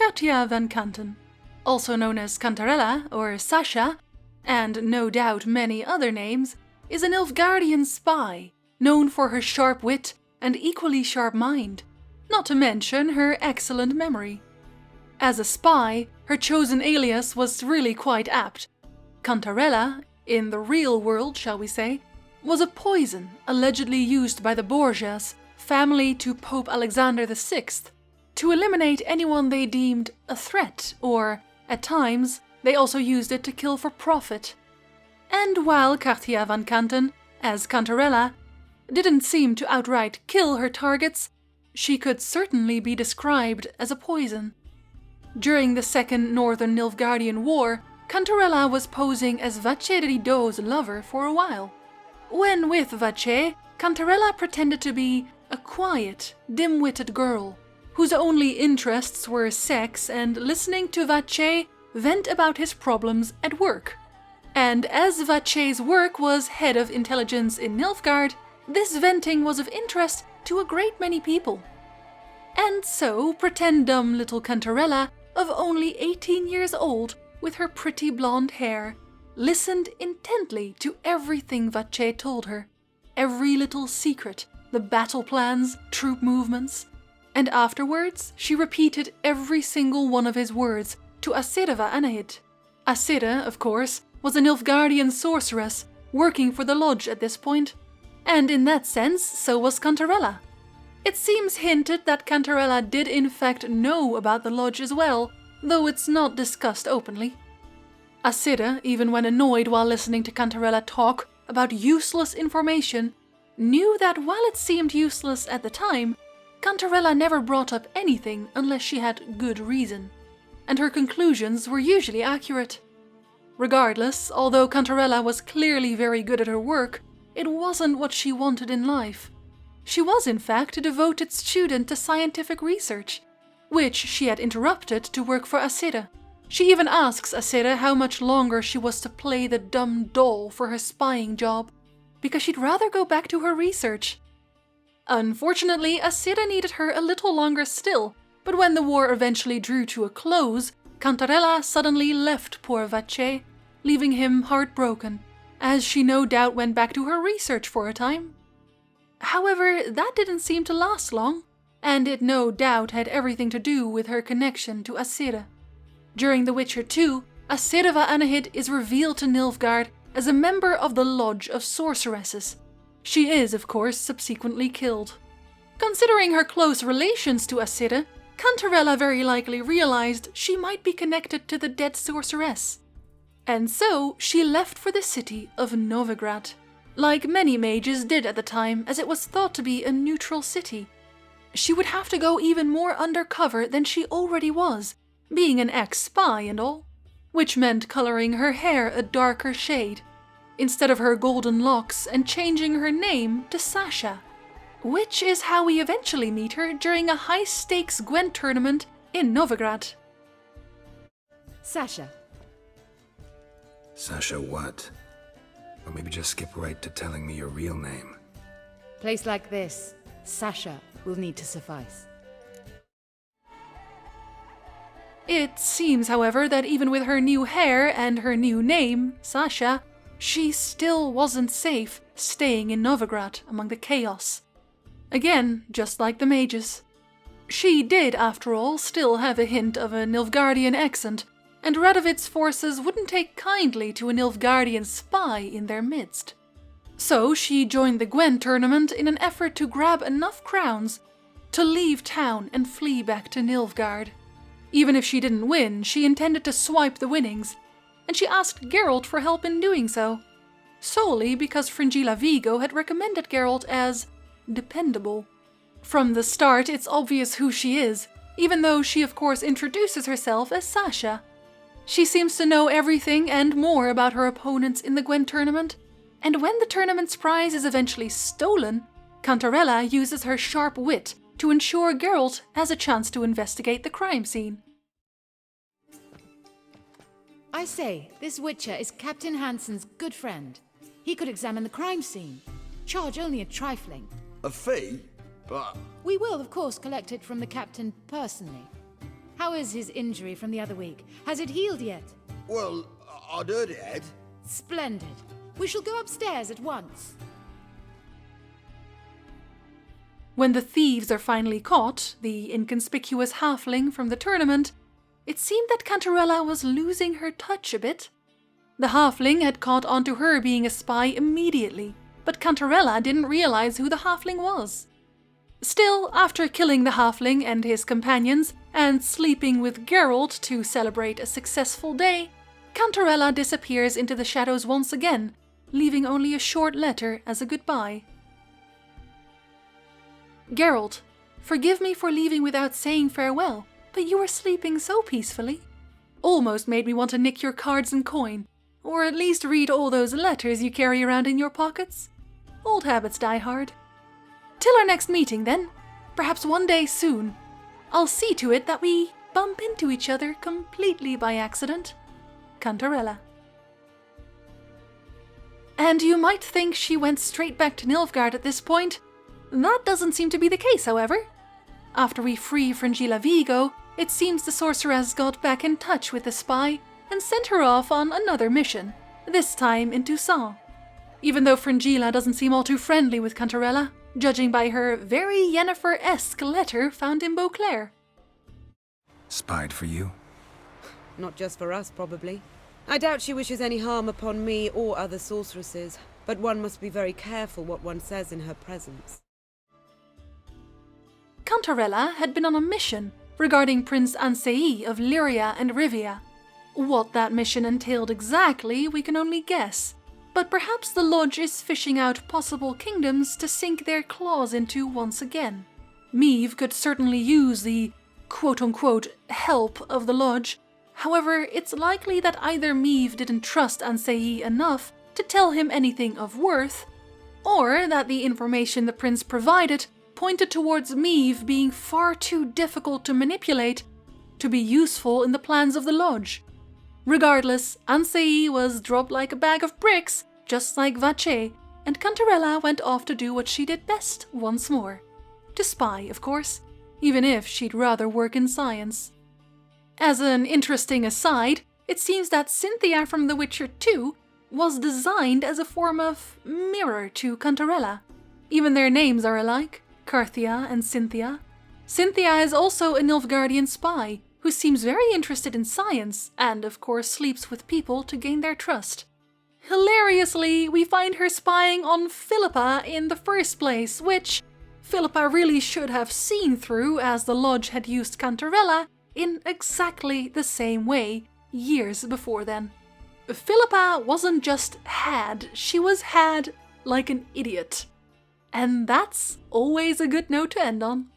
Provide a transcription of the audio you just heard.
Carthia van Canten, also known as Cantarella or Sasha, and no doubt many other names, is a Nilfgaardian spy, known for her sharp wit and equally sharp mind, not to mention her excellent memory. As a spy, her chosen alias was really quite apt. Cantarella, in the real world shall we say, was a poison allegedly used by the Borgias, family to Pope Alexander VI, to eliminate anyone they deemed a threat, or, at times, they also used it to kill for profit. And while Carthia van Canten, as Cantarella, didn't seem to outright kill her targets, she could certainly be described as a poison. During the Second Northern Nilfgaardian War, Cantarella was posing as Vache Rideau's lover for a while. When with Vache, Cantarella pretended to be a quiet, dim-witted girl, whose only interests were sex and listening to Vache vent about his problems at work. And as Vache's work was head of intelligence in Nilfgaard, this venting was of interest to a great many people. And so, pretend dumb little Cantarella, of only 18 years old, with her pretty blonde hair, listened intently to everything Vache told her, every little secret, the battle plans, troop movements, and afterwards she repeated every single one of his words to Asideva Anahit. Asida, of course, was a Nilfgaardian sorceress working for the lodge at this point, and in that sense so was Cantarella. It seems hinted that Cantarella did in fact know about the lodge as well, though it's not discussed openly. Asida, even when annoyed while listening to Cantarella talk about useless information, knew that while it seemed useless at the time, Cantarella never brought up anything unless she had good reason, and her conclusions were usually accurate. Regardless, although Cantarella was clearly very good at her work, it wasn't what she wanted in life. She was in fact a devoted student to scientific research, which she had interrupted to work for Asida. She even asks Asida how much longer she was to play the dumb doll for her spying job, because she'd rather go back to her research. Unfortunately, Asida needed her a little longer still, but when the war eventually drew to a close, Cantarella suddenly left poor Vache, leaving him heartbroken, as she no doubt went back to her research for a time. However, that didn't seem to last long, and it no doubt had everything to do with her connection to Asida. During The Witcher 2, Asideva Anahit is revealed to Nilfgaard as a member of the Lodge of Sorceresses. She is, of course, subsequently killed. Considering her close relations to Asida, Cantarella very likely realized she might be connected to the dead sorceress. And so she left for the city of Novigrad, like many mages did at the time, as it was thought to be a neutral city. She would have to go even more undercover than she already was, being an ex-spy and all, which meant coloring her hair a darker shade, instead of her golden locks, and changing her name to Sasha, which is how we eventually meet her during a high-stakes Gwent tournament in Novigrad. Sasha. Sasha what? Or maybe just skip right to telling me your real name. Place like this, Sasha will need to suffice. It seems, however, that even with her new hair and her new name, Sasha, she still wasn't safe staying in Novigrad among the chaos. Again, just like the mages. She did, after all, still have a hint of a Nilfgaardian accent, and Radovid's forces wouldn't take kindly to a Nilfgaardian spy in their midst. So she joined the Gwent tournament in an effort to grab enough crowns to leave town and flee back to Nilfgaard. Even if she didn't win, she intended to swipe the winnings, and she asked Geralt for help in doing so, solely because Fringilla Vigo had recommended Geralt as dependable. From the start, it's obvious who she is, even though she of course introduces herself as Sasha. She seems to know everything and more about her opponents in the Gwent tournament, and when the tournament's prize is eventually stolen, Cantarella uses her sharp wit to ensure Geralt has a chance to investigate the crime scene. I say, this Witcher is Captain Hansen's good friend. He could examine the crime scene. Charge only a trifling. A fee? But... We will, of course, collect it from the Captain personally. How is his injury from the other week? Has it healed yet? Well, I'd heard it had. Splendid. We shall go upstairs at once. When the thieves are finally caught, the inconspicuous halfling from the tournament, it seemed that Cantarella was losing her touch a bit. The halfling had caught onto her being a spy immediately, but Cantarella didn't realize who the halfling was. Still, after killing the halfling and his companions, and sleeping with Geralt to celebrate a successful day, Cantarella disappears into the shadows once again, leaving only a short letter as a goodbye. Geralt, forgive me for leaving without saying farewell, but you were sleeping so peacefully. Almost made me want to nick your cards and coin, or at least read all those letters you carry around in your pockets. Old habits die hard. Till our next meeting, then. Perhaps one day soon. I'll see to it that we bump into each other completely by accident. Cantarella. And you might think she went straight back to Nilfgaard at this point. That doesn't seem to be the case, however. After we free Fringilla Vigo, it seems the sorceress got back in touch with the spy and sent her off on another mission, this time in Toussaint. Even though Fringilla doesn't seem all too friendly with Cantarella, judging by her very Yennefer-esque letter found in Beauclair. Spied for you? Not just for us, probably. I doubt she wishes any harm upon me or other sorceresses, but one must be very careful what one says in her presence. Cantarella had been on a mission regarding Prince Ansei of Lyria and Rivia. What that mission entailed exactly, we can only guess, but perhaps the Lodge is fishing out possible kingdoms to sink their claws into once again. Meve could certainly use the quote-unquote help of the Lodge. However, it's likely that either Meve didn't trust Ansei enough to tell him anything of worth, or that the information the prince provided pointed towards Meve being far too difficult to manipulate to be useful in the plans of the Lodge. Regardless, Ansei was dropped like a bag of bricks, just like Vache, and Cantarella went off to do what she did best once more. To spy, of course, even if she'd rather work in science. As an interesting aside, it seems that Cynthia from The Witcher 2 was designed as a form of mirror to Cantarella. Even their names are alike, Carthia and Cynthia. Cynthia is also a Nilfgaardian spy, who seems very interested in science, and of course sleeps with people to gain their trust. Hilariously, we find her spying on Philippa in the first place, which Philippa really should have seen through, as the Lodge had used Cantarella in exactly the same way years before then. Philippa wasn't just had, she was had like an idiot. And that's always a good note to end on.